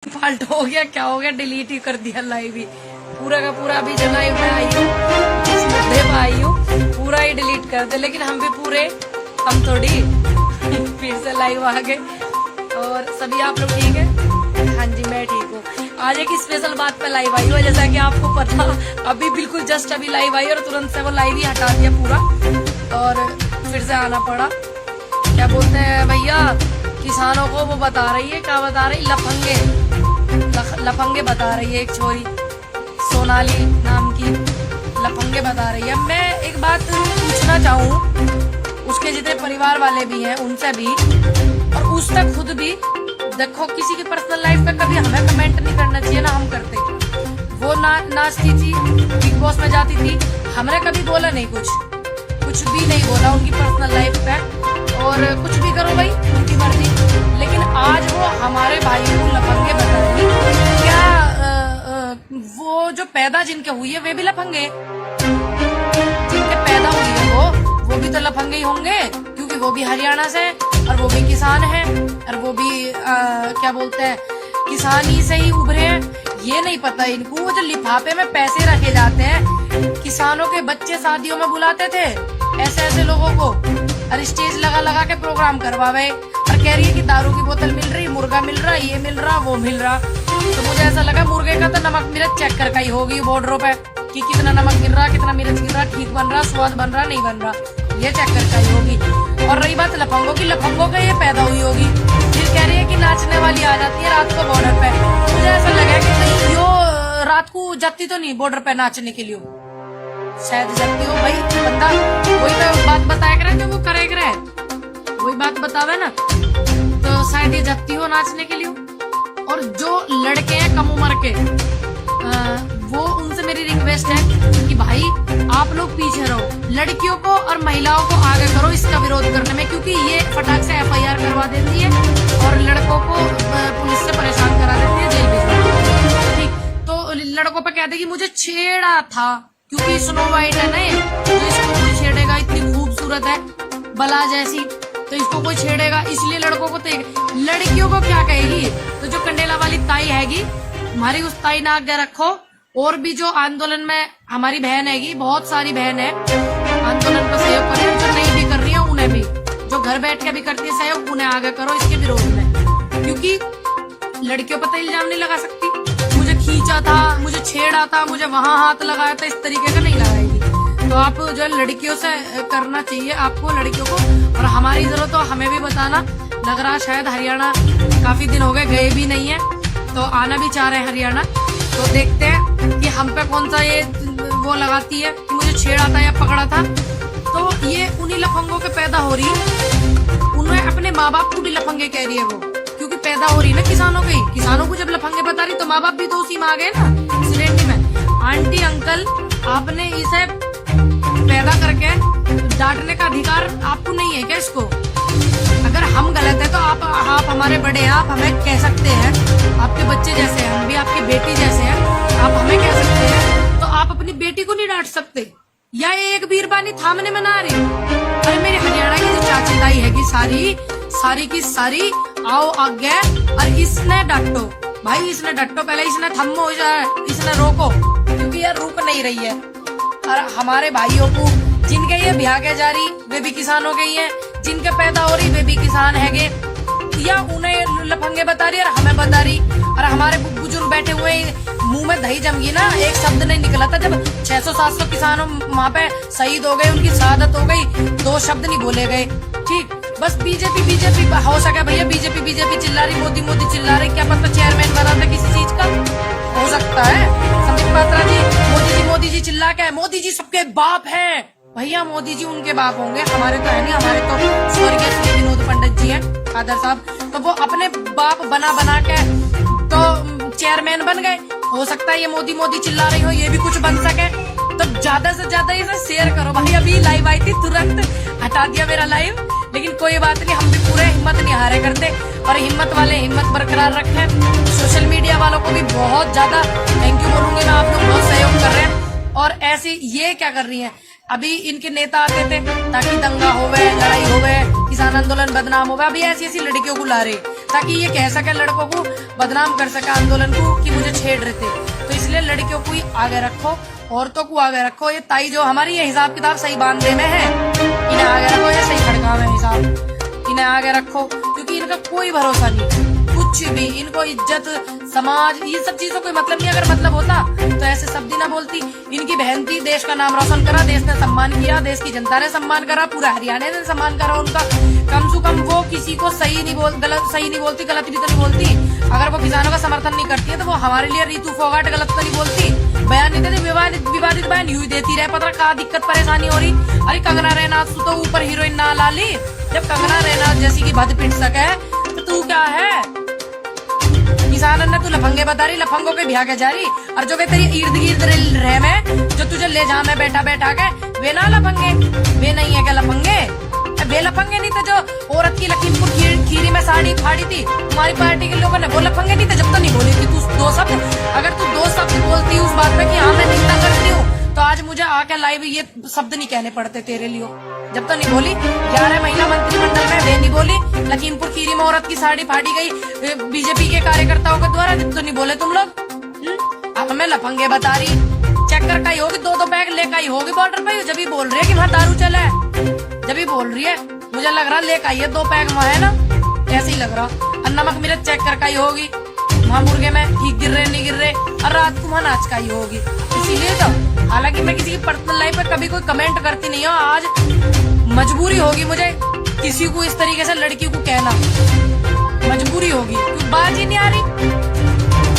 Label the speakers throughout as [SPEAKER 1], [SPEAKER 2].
[SPEAKER 1] Fault हो गया, क्या हो गया, डिलीट ही कर दिया लाइव ही पूरा का पूरा। अभी जो लाइव में आई हूँ, इस मुद्दे में आई हूँ, पूरा ही डिलीट कर दे। लेकिन हम भी पूरे, हम थोड़ी फिर से लाइव आ गए। और सभी आप लोग ठीक है? हाँ जी मैं ठीक हूँ। आज एक स्पेशल बात पे लाइव आई हूँ, जैसा कि आपको पता, अभी बिल्कुल जस्ट अभी लाइव आई और तुरंत से वो लाइव ही हटा दिया पूरा और फिर से आना पड़ा। क्या बोलते हैं भैया, किसानों को वो बता रही है, क्या बता रही, लफंगे बता रही है एक छोरी, सोनाली नाम की लफंगे बता रही है। मैं एक बात पूछना चाहूँ, उसके जितने परिवार वाले भी हैं उनसे भी, और उस तक खुद भी, देखो किसी की पर्सनल लाइफ पे कभी हमें कमेंट नहीं करना चाहिए ना हम करते। वो नाचती थी, बिग बॉस में जाती थी, हमने कभी बोला नहीं, कुछ भी नहीं बोला उनकी पर्सनल लाइफ पे, और कुछ भी करो भाई उनकी मर्जी। लेकिन आज वो हमारे भाई को लफंगे बताएंगी क्या? वो जो पैदा जिनके हुई है वे भी लफंगे, जिनके पैदा हुई है वो भी तो लफंगे ही होंगे, क्योंकि वो भी हरियाणा से और वो भी किसान है और वो भी क्या बोलते हैं किसानी से ही उभरे हैं। ये नहीं पता इनको, वो जो लिफाफे में पैसे रखे जाते हैं, किसानों के बच्चे शादियों में बुलाते थे ऐसे ऐसे लोगों को, और स्टेज लगा के प्रोग्राम करवावे, और कह रही है कि दारू की बोतल मिल रही, मुर्गा मिल रहा, ये मिल रहा, वो मिल रहा। तो मुझे ऐसा लगा मुर्गे का तो नमक मिर्च चेक कर ही होगी बॉर्डरों पे कि कितना नमक गिर रहा, कितना मिर्च गिर रहा, ठीक बन रहा, स्वाद बन रहा, नहीं बन रहा, ये चेक कर ही होगी। और रही बात लफंगों की, लफंगों का ये पैदा हुई होगी, फिर कह रही है कि नाचने वाली आ जाती है रात को बॉर्डर पे। मुझे ऐसा लगा कि कहीं यो रात को जाती तो नहीं बॉर्डर पे नाचने के लिए, शायद जाती हो भाई, बंदा वही तो बात बताया करे कि वो करे करे, वही बात बतावे ना, तो शायद ये जाती हो नाचने के लिए। और जो लड़के हैं कम उम्र के, वो उनसे मेरी रिक्वेस्ट है कि भाई आप लोग पीछे रहो, लड़कियों को और महिलाओं को आगे करो इसका विरोध करने में, क्योंकि ये फटाक से FIR करवा देती है और लड़कों को पुलिस से परेशान करा देती है, जेल भेज देती है। तो लड़कों पे कहते कि मुझे छेड़ा था, क्योंकि स्नो वाइट है ना, तो इसको कोई छेड़ेगा, इतनी खूबसूरत है बला जैसी, तो इसको कोई छेड़ेगा, इसलिए लड़कों को लड़कियों को क्या कहेगी? तो जो कंडेला वाली ताई हैगी, हमारी उस ताई ने आगे रखो। और भी जो आंदोलन में हमारी बहन हैगी, बहुत सारी बहन है आंदोलन को सहयोग कर रही है, जो नहीं भी कर रही है उन्हें भी, जो घर बैठ के भी करती है सहयोग, उन्हें आगे करो इसके विरोध में, क्योंकि लड़कियों पर तो इल्जाम नहीं लगा सकती, मुझे खींचा था, मुझे छेड़ा था, मुझे वहां हाथ लगाया था, इस तरीके का नहीं लगाएगी। तो आप जो लड़कियों से करना चाहिए आपको, लड़कियों को, और हमारी जरूरत हो हमें भी बताना। लग रहा शायद हरियाणा काफी दिन हो गए भी नहीं है, तो आना भी चाह रहे हैं हरियाणा, तो देखते हैं कि हम पे कौन सा ये वो लगाती है कि मुझे छेड़ा था या पकड़ा था। तो ये उन्हीं लफंगों के पैदा हो रही है, उन्हें अपने माँ बाप को भी लफंगे कह रही है वो, क्योंकि पैदा हो रही है ना किसानों की, किसानों को जब लफंगे बता रही तो माँ बाप भी तो उसी में आ गए ना, सिलेंडर में। आंटी अंकल, आपने इसे पैदा करके डांटने का अधिकार आपको नहीं है क्या इसको? अगर हम गलत है तो आप हमारे बड़े हैं, आप हमें कह सकते हैं, आपके बच्चे जैसे हैं, हम भी आपकी बेटी जैसे हैं, आप हमें कह सकते हैं, तो आप अपनी बेटी को नहीं डांट सकते? या एक बीरबानी थामने में ना आ रही? अरे मेरे हरियाणा की जो चाची ताई है सारी की सारी आओ आगे, और इसने डांटो भाई, इसने डांटो, पहले इसने थम्मो, इसने रोको, क्योंकि यार रुक नहीं रही है। और हमारे भाइयों को जिनके ये ब्याह के जा रही वे भी किसानों के ही हैं, जिनके पैदा हो रही वे भी किसान हैगे, या उन्हें लफंगे बता रही और हमें बता रही। और हमारे बुजुर्ग बैठे हुए मुंह में दही जम गई ना, एक शब्द नहीं निकला था जब 600-700 किसानों वहाँ पे शहीद हो गए, उनकी शहादत हो गई, 2 शब्द नहीं बोले गए। ठीक, बस बीजेपी हो सके भैया, बीजेपी चिल्ला रही, मोदी चिल्ला रही, क्या पता चेयरमैन बना था किसी चीज का, हो सकता है। संबित पात्रा जी मोदी जी चिल्ला के, मोदी जी सबके बाप हैं भैया, मोदी जी उनके बाप होंगे, हमारे तो है नहीं, हमारे तो स्वर्गीय श्री विनोद पंडित जी हैं फादर साहब, तो वो अपने बाप बना के तो चेयरमैन बन गए। हो सकता है ये मोदी चिल्ला रही हो, ये भी कुछ बन सके, तो ज्यादा से ज्यादा इसे शेयर करो भाई। अभी लाइव आई थी, तुरंत हटा दिया मेरा लाइव, लेकिन कोई बात नहीं, हम भी पूरे हिम्मत नहीं हारे करते, और हिम्मत वाले हिम्मत बरकरार रखें। सोशल मीडिया वालों को भी बहुत ज्यादा थैंक यू बोलूंगी मैं, आप लोग बहुत सहयोग कर रहे हैं। और ऐसी ये क्या कर रही है, अभी इनके नेता आते थे ताकि दंगा होवे, लड़ाई होवे, किसान आंदोलन बदनाम होवे, अभी ऐसी लड़कियों को ला रहे। ताकि ये कह सके लड़कों को, बदनाम कर सके आंदोलन को कि मुझे छेड़ रहे थे। तो इसलिए लड़कियों को ही आगे रखो, औरतों को आगे रखो। ये ताई जो हमारी ये हिसाब किताब सही बांधने में है, इन्हें आगे रखो। ये सही खड़का में हिसाब, इन्हें आगे रखो, क्योंकि इनका कोई भरोसा नहीं, कुछ भी। इनको इज्जत, समाज, ये सब चीजों कोई मतलब नहीं। अगर मतलब होता तो ऐसे शब्द ना बोलती। इनकी बहन थी, देश का नाम रोशन करा, देश ने सम्मान किया, देश की जनता ने सम्मान करा, पूरा हरियाणा ने सम्मान करा उनका। कम से कम वो किसी को सही नहीं बोलती, गलत भी तो नहीं बोलती। अगर वो किसानों का समर्थन नहीं करती है तो वो हमारे लिए रितु फोगाट गलत तो नहीं बोलती। बयान नहीं देती, विवादित बयान यूं ही देती रहे, पता क्या दिक्कत परेशानी हो रही। अरे कंगना रनौत तो ऊपर हीरोइन ना ला ली। जब कंगना रनौत जैसी की भद पिट सके तो तू क्या है? किसानन ने तू लफंगे बता रही, लफंगों के ब्याह के जा रही। और जो वे तेरी इर्द गिर्द रह में, जो तुझे ले जा में बैठा के, वे ना लफंगे, वे नहीं है क्या लफंगे? वे लफंगे नहीं थे जो औरत की लखीमपुर खीरी में साड़ी फाड़ी थी तुम्हारी पार्टी के लोगों ने? वो लफंगे नहीं थे जब तो नहीं बोली थी तू दो शब्द। अगर तू दो शब्द बोलती उस बात पे कि हाँ मैं निंदा करती हूँ, तो आज मुझे आके लाइव ये शब्द नहीं कहने पड़ते तेरे लिए। जब तो नहीं बोली 11 महिला मंत्रिमंडल में, वे नहीं बोली लखीमपुर खीरी में औरत की साड़ी फाड़ी गई बीजेपी के कार्यकर्ताओं के द्वारा, जब तो नहीं बोले तुम लोग। अब हमें लफंगे बता रही, चेक कर का ही होगी, 2-2 बैग लेकर आई होगी बॉर्डर पे। जब भी बोल रही है कि वहाँ दारू चला है, जब भी बोल रही है, मुझे लग रहा लेकर आई है 2 पैक वहाँ है ना, ऐसे ही लग रहा। और नमक मिर्च चेक कर का ही होगी, वहाँ मुर्गे में ठीक गिर रहे नहीं गिर रहे, और रात को वहाँ नाच का ही होगी। इसीलिए तो, हालांकि मैं किसी की पर्सनल लाइफ पे कभी कोई कमेंट करती नहीं हूँ, आज मजबूरी होगी मुझे किसी को इस तरीके से लड़की को कहना, मजबूरी होगी, क्योंकि बात ही नहीं आ रही।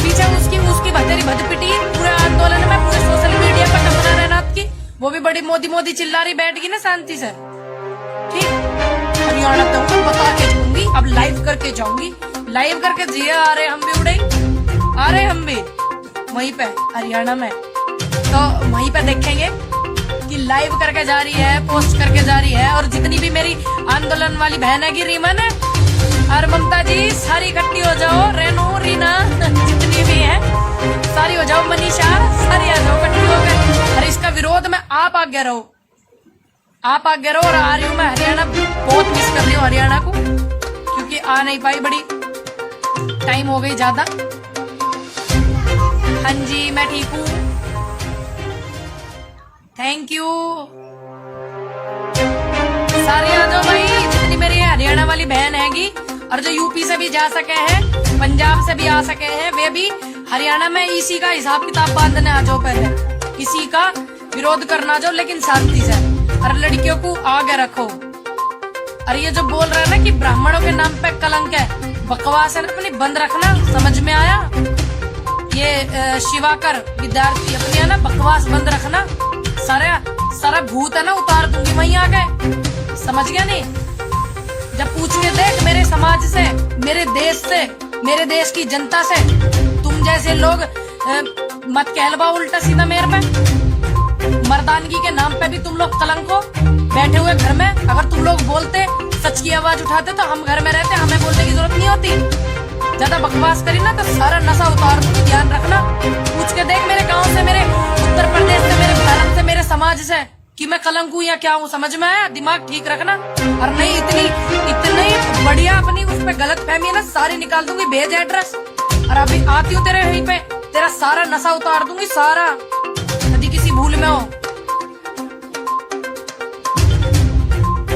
[SPEAKER 1] पीछे उसकी भतेरी भद पिटी पूरे आंदोलन में, पूरे सोशल मीडिया पर कंगना रनौत की, वो भी बड़ी मोदी चिल्ला रही बैठ गई ना शांति से। ठीक, हरियाणा तो बता के जाऊंगी, अब लाइव करके जाऊंगी, लाइव करके जिए आ रहे हम भी उड़े, आ रहे हम भी वहीं पे हरियाणा में। तो वहीं पे देखेंगे कि लाइव करके जा रही है, पोस्ट करके जा रही है। और जितनी भी मेरी आंदोलन वाली बहन है, रीमन है और ममता जी, सारी इकट्ठी हो जाओ, रेनू, रीना, जितनी भी है सारी हो जाओ, मनीषा, सारी आ जाओ इकट्ठी हो गए। और इसका विरोध में आप आगे रहो, आप आगे रहो। और आ रही हूँ मैं हरियाणा, बहुत मिस कर रही हूँ हरियाणा को, क्योंकि आ नहीं पाई, बड़ी टाइम हो गई ज्यादा। हाँ जी मैं ठीक हूँ, थैंक यू। सारे आ जाओ भाई, जितनी मेरी हरियाणा वाली बहन हैगी, और जो यूपी से भी जा सके हैं, पंजाब से भी आ सके हैं, वे भी हरियाणा में इसी का हिसाब किताब बांधने आ जाओ। पहले किसी का विरोध करना जाओ, लेकिन शांति से, और लड़कियों को आगे रखो। और ये जो बोल रहे हैं ना कि ब्राह्मणों के नाम पे कलंक है, बकवास है ना, अपनी बंद रखना, समझ में आया? ये शिवाकर विद्यार्थी अपनी है ना, बकवास बंद रखना। सारा भूत है ना उतार दूंगी वहीं आके, समझ गया नहीं? जब पूछ के देख मेरे समाज से, मेरे देश से, मेरे देश की जनता से, तुम जैसे लोग मत कहलवा उल्टा सीधा मेरे पे। मर्दानगी के नाम पे भी तुम लोग कलंक हो, बैठे हुए घर में। अगर तुम लोग बोलते, सच की आवाज उठाते, तो हम घर में रहते, हमें बोलने की जरूरत नहीं होती। ज्यादा बकवास करी ना तो सारा नशा उतार दूंगी, ध्यान रखना। पूछ के देख मेरे गांव से, मेरे उत्तर प्रदेश से, मेरे भारत से, मेरे समाज से, कि मैं कलंक हूँ या क्या हूँ, समझ में आया? दिमाग ठीक रखना। और नहीं इतनी बढ़िया अपनी उस पे गलत फहमी है ना, सारी निकाल दूंगी, भेज एड्रेस। और अभी आती हूँ तेरे यहीं पे, तेरा सारा नशा उतार दूंगी, सारा, यदि किसी भूल में हो।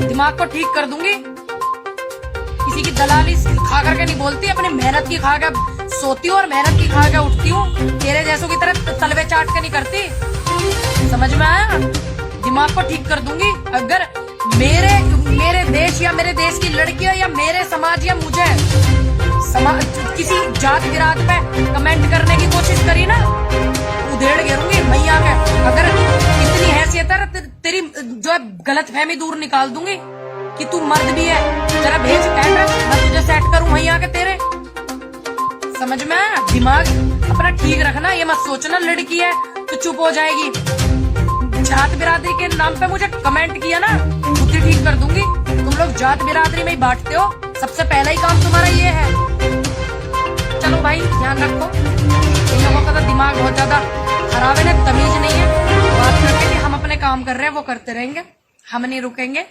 [SPEAKER 1] दिमाग को ठीक कर दूंगी, किसी की दलाली खा करके नहीं बोलती, अपनी मेहनत की खा के सोती हूँ और मेहनत की खा के उठती हूँ। तेरे जैसों की तरह तलवे चाट के नहीं करती, समझ में आया? दिमाग को ठीक कर दूंगी। अगर मेरे देश या मेरे देश की लड़कियां या मेरे समाज या मुझे किसी जात विरात पे कमेंट करने की कोशिश करी ना, उधेड़ गिरूंगी मैया के। अगर इतनी हैसियत है तेरी, जो गलत फहमी दूर निकाल दूंगी कि तू मर्द भी है। जरा भेज एड्रेस, मैं तुझे सेट करूं वहीं आके तेरे, समझ में आया? दिमाग अपना ठीक रखना, ये मत सोचना लड़की है तो चुप हो जाएगी। जात बिरादरी के नाम पे मुझे कमेंट किया ना, बुद्धि ठीक कर दूंगी। तुम लोग जात बिरादरी में ही बांटते हो, सबसे पहला ही काम तुम्हारा ये है। चलो भाई ध्यान रखो, इन लोगों का तो दिमाग बहुत ज्यादा खराब है ना, तमीज नहीं है। बात करके कि हम अपने काम कर रहे हैं वो करते रहेंगे, हम नहीं रुकेंगे।